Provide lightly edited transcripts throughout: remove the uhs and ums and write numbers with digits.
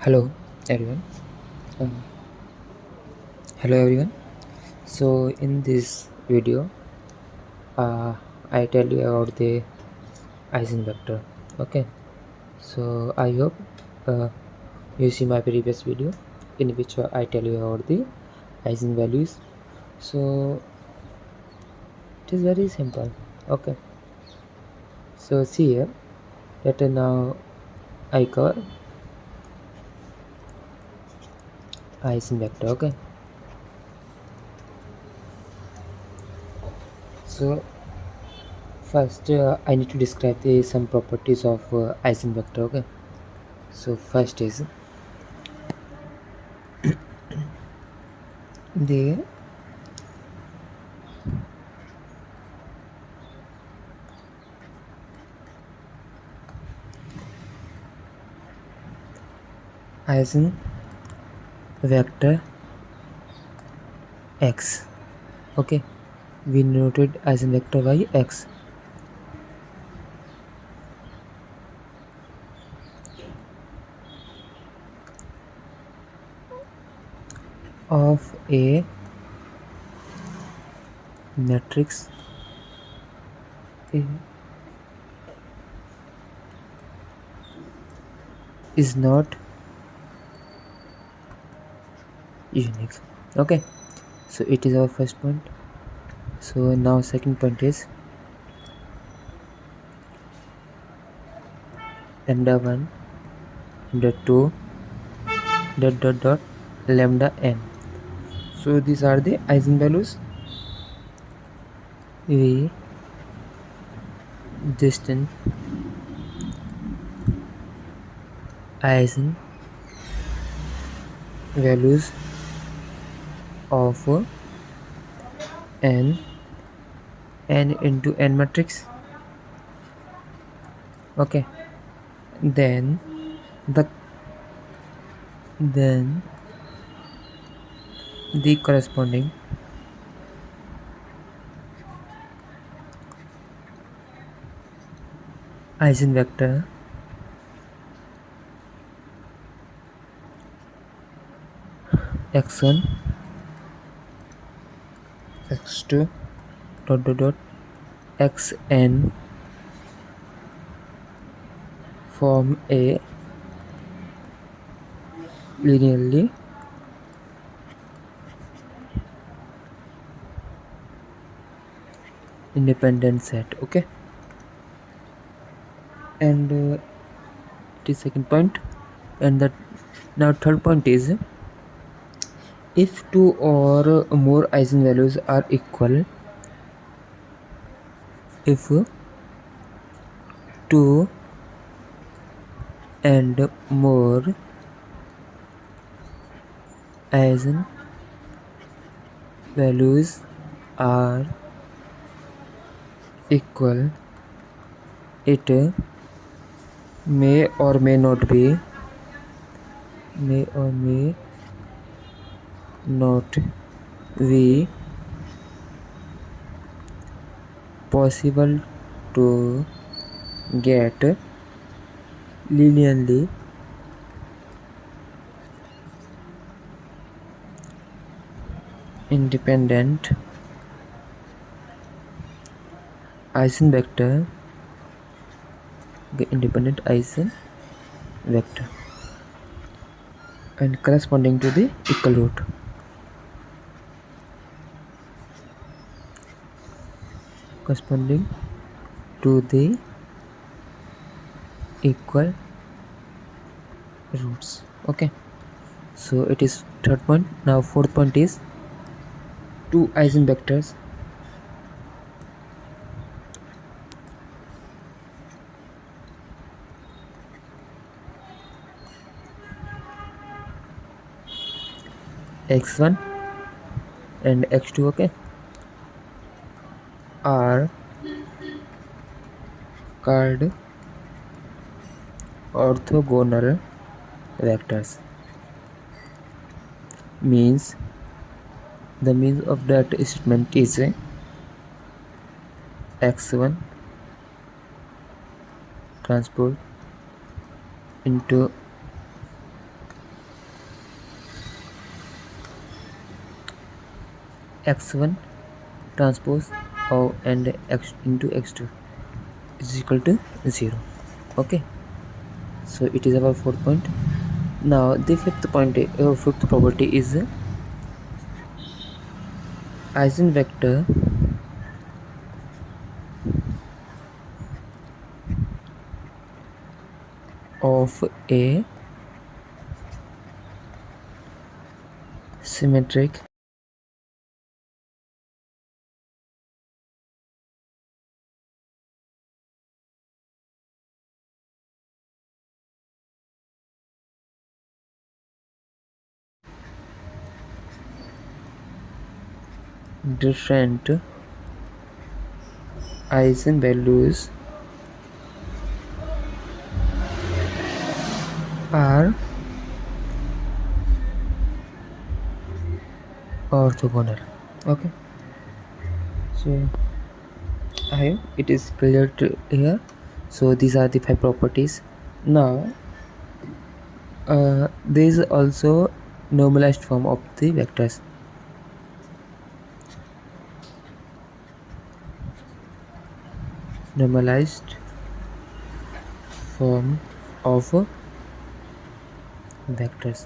Hello everyone. Uh, Hello everyone. So in this video, I tell you about the Eigenvector. Okay. So I hope uh, you see my previous video in which I tell you about the eigenvalues. So it is very simple. Okay. So see here that now I cover Eigenvector. Okay. So first I need to describe the some properties of Eigenvector. Okay. So first is the Eigenvector x. Okay, we noted Eigenvector y x of a matrix A is not unique. Okay, so it is our first point. So now second point is lambda 1 lambda 2 lambda n. So these are the eigenvalues we distant eigenvalues of n into n matrix. Okay, then then the corresponding eigenvector x1 x2 xn form a linearly independent set. Okay, and it is second point. And that now third point is if two or more eigenvalues are equal, if two and more eigenvalues are equal, it may or may not be possible to get linearly independent eigenvector and corresponding to the equal root. Corresponding to the equal roots. Okay, so it is third point. Now fourth point is two eigenvectors x1 and x2, okay, are called orthogonal vectors. Means the means of that statement is x1 transpose into x1 transpose and x into x2 is equal to 0. Okay, so it is our fourth point. Now the fifth property is eigenvector of a symmetric different eigenvalues are orthogonal. Okay, so I hope it is clear to here. So these are the 5 properties. Now there is also normalized form of the vectors. Normalized form of vectors.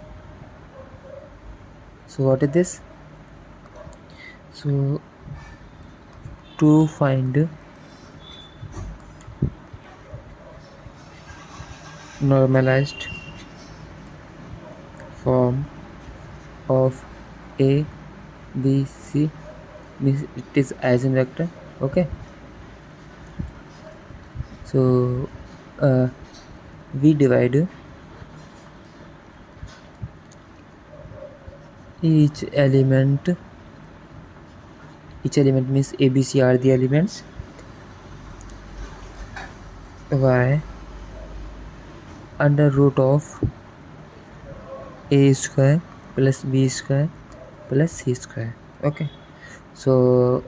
So what is this? So to find normalized form of a b c means it is eigenvector. Okay, so we divide each element means ABC are the elements y under root of a square plus b square plus c square. Okay, so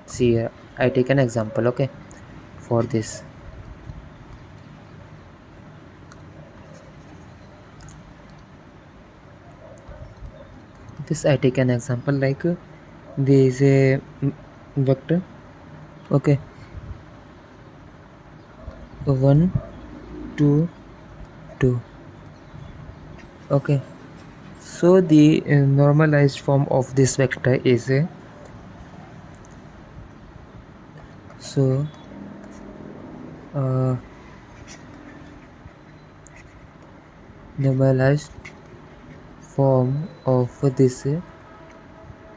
see here I take an example. Okay, for this I take an example like there is a vector. Okay, 1 2 2. Okay, so the normalized form of this vector is so normalized form of this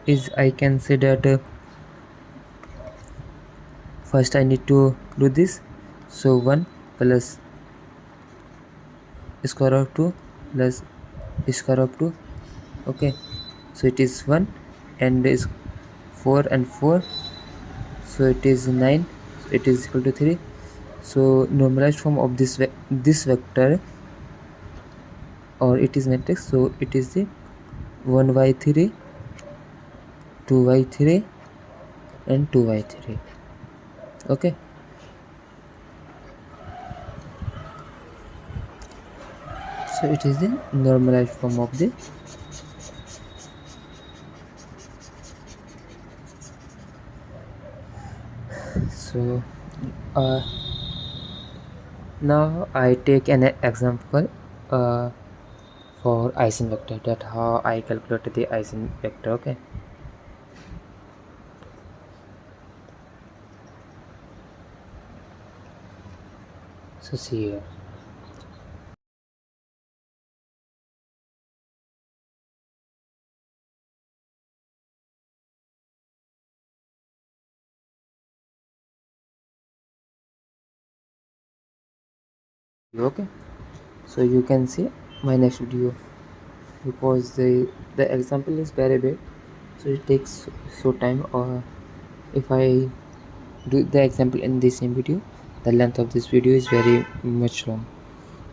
is I can say that first I need to do this. So 1 plus square of 2 plus square of 2. Okay, so it is 1 and is 4 and 4, so it is 9, so it is equal to 3. So normalized form of this vector or it is matrix, so it is the 1 by 3 2 by 3 and 2 by 3. Okay, so it is the normalized form of the so now I take an example for eigenvector, that how I calculate the eigenvector. Okay, so see here okay, so you can see my next video because the example is very big, so it takes so time, or if I do the example in the same video, the length of this video is very much long.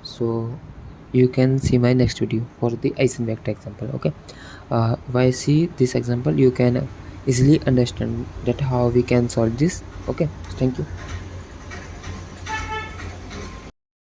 So you can see my next video for the eigenvector example. Okay, by see this example you can easily understand that how we can solve this. Okay, thank you.